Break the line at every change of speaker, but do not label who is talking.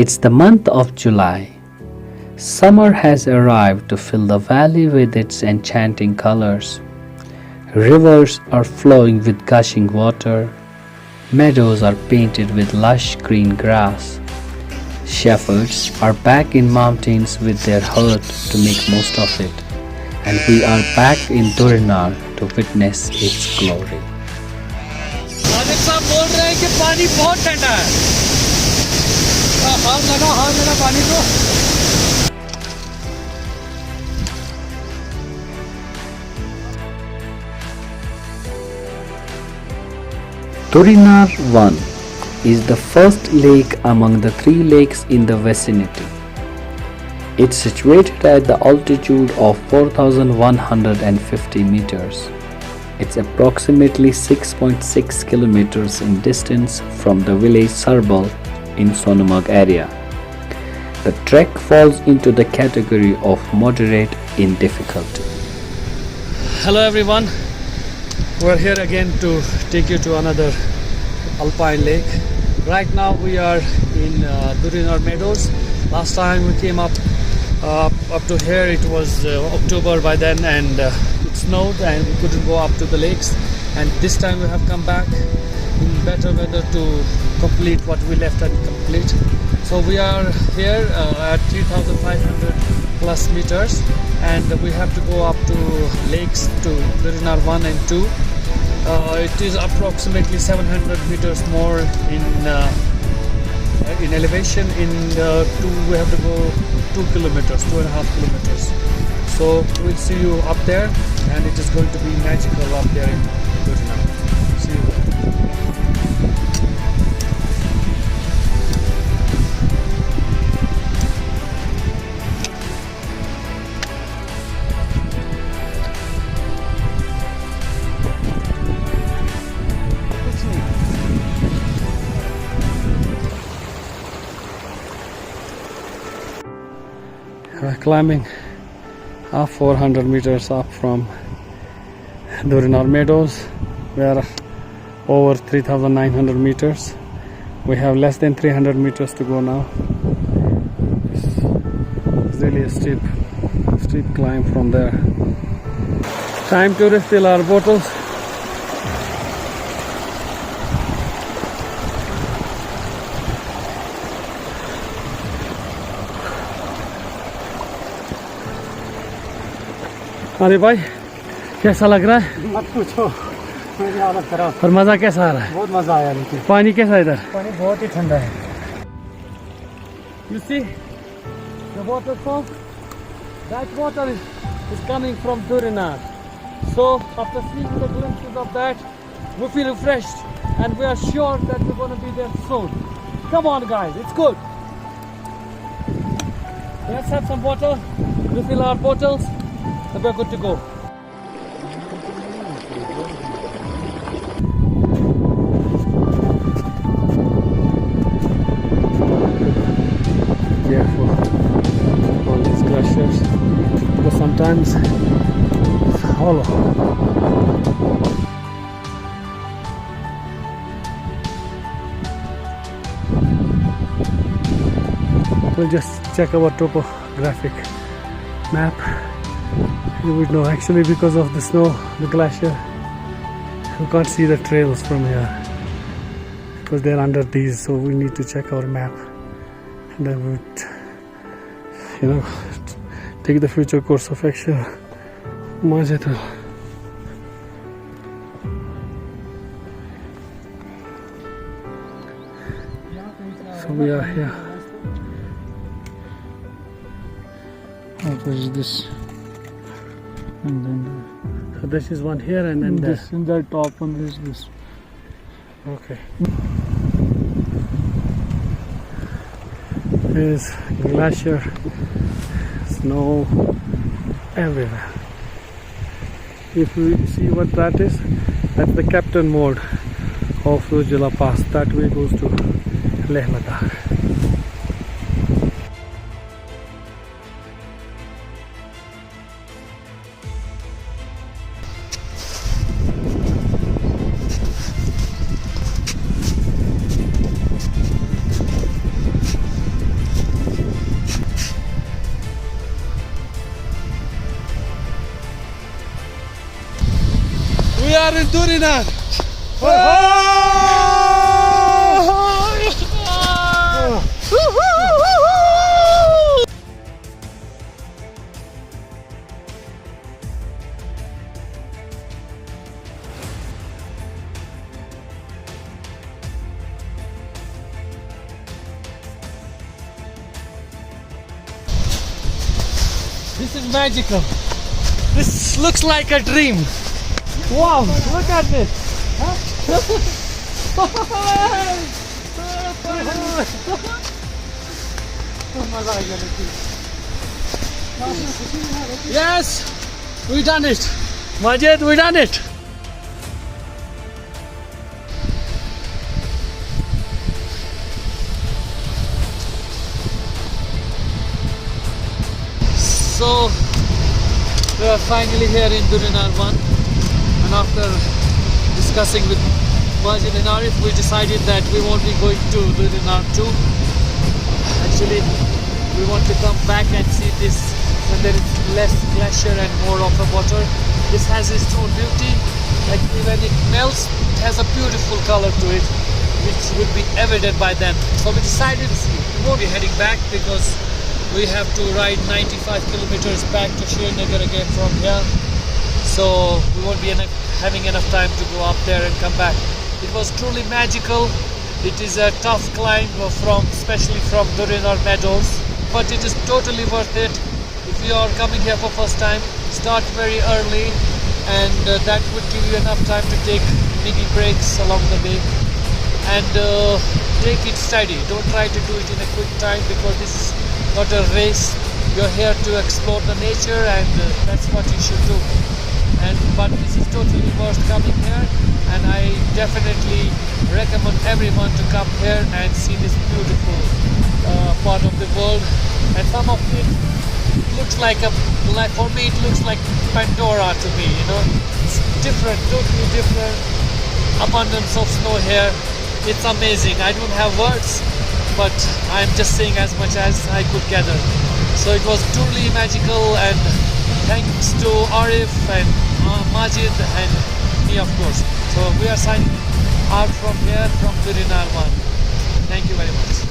It's the month of July. Summer has arrived to fill the valley with its enchanting colors. Rivers are flowing with gushing water. Meadows are painted with lush green grass. Shepherds are back in mountains with their herd to make most of it. And we are back in Durinar to witness its glory.
मालिक साहब बोल रहे हैं कि पानी बहुत ठंडा है। हाथ लगा पानी को।
Durinar 1 is the first lake among the 3 lakes in the vicinity. It's situated at the altitude of 4,150 meters. It's approximately 6.6 kilometers in distance from the village Sarbal in Sonamarg area. The trek falls into the category of moderate in difficulty.
Hello everyone, we're here again to take you to another alpine lake. Right now we are in Durinar Meadows. Last time we came up to here, it was October by then, and it snowed and we couldn't go up to the lakes. And this time we have come back in better weather to complete what we left incomplete. So we are here at 3,500 plus meters, and we have to go up to lakes to Durinar 1 and 2. It is approximately 700 meters more in elevation. In 2 we have to go 2 kilometers, 2.5 kilometers. So we'll see you up there, and it is going to be magical up there in Durinar. See you there. We're climbing 400 meters up from Durinar Meadows. We are over 3,900 meters. We have less than 300 meters to go now. It's really a steep climb from there. Time to refill our bottles. अरे भाई कैसा लग रहा है?
मत पूछो, मेरी हालत खराब।
और मज़ा कैसा आ रहा है?
बहुत मज़ा आया। लेकिन
पानी कैसा है इधर?
पानी बहुत ही ठंडा है।
You see the waterfall? That water is coming from Durinar. So after seeing the glimpses of that, we feel refreshed, and we are sure that we're going to be there soon. Come on guys, it's good. Let's have some water, refill our bottles, and we're good to go.
Careful on these glaciers, because sometimes it's hollow. We'll just check our topographic map. You would know, actually, because of the snow, the glacier, you can't see the trails from here because they're under these. So we need to check our map, and then we would, take the future course of action. Majid. So we are here. What is this? And then
So this is one here, and then
this in the top one is this.
Okay.
There's glacier, snow everywhere. If you see what that is, that's the captain mode of Rojala Pass. That way goes to Leh-Ladakh.
are in Durinar. This is magical. This looks like a dream. Wow, look at this. Yes, we done it. Majid, we done it. So we are finally here in Durinar 1, and after discussing with Majid and Arif, we decided that we won't be going to Durinar 2. Actually, we want to come back and see this when there is less glacier and more of a water. This has its own beauty. Like when it melts, it has a beautiful color to it, which would be evident by then. So we decided we won't be heading back because we have to ride 95 kilometers back to Srinagar again from here. So we won't be having enough time to go up there and come back. It was truly magical. It is a tough climb especially from Durinar Meadows, but it is totally worth it. If you are coming here for first time, start very early, and that would give you enough time to take mini breaks along the way, and take it steady. Don't try to do it in a quick time because this is not a race. You're here to explore the nature, and that's what you should do. But this is totally worth coming here, and I definitely recommend everyone to come here and see this beautiful part of the world. And some of it looks like for me it looks like Pandora to me, you know. It's different, totally different. Abundance of snow here. It's amazing. I don't have words, but I'm just saying as much as I could gather. So it was truly magical, and thanks to Arif and Majid and me, of course. So we are signing out from here from Durinar 1. Thank you very much.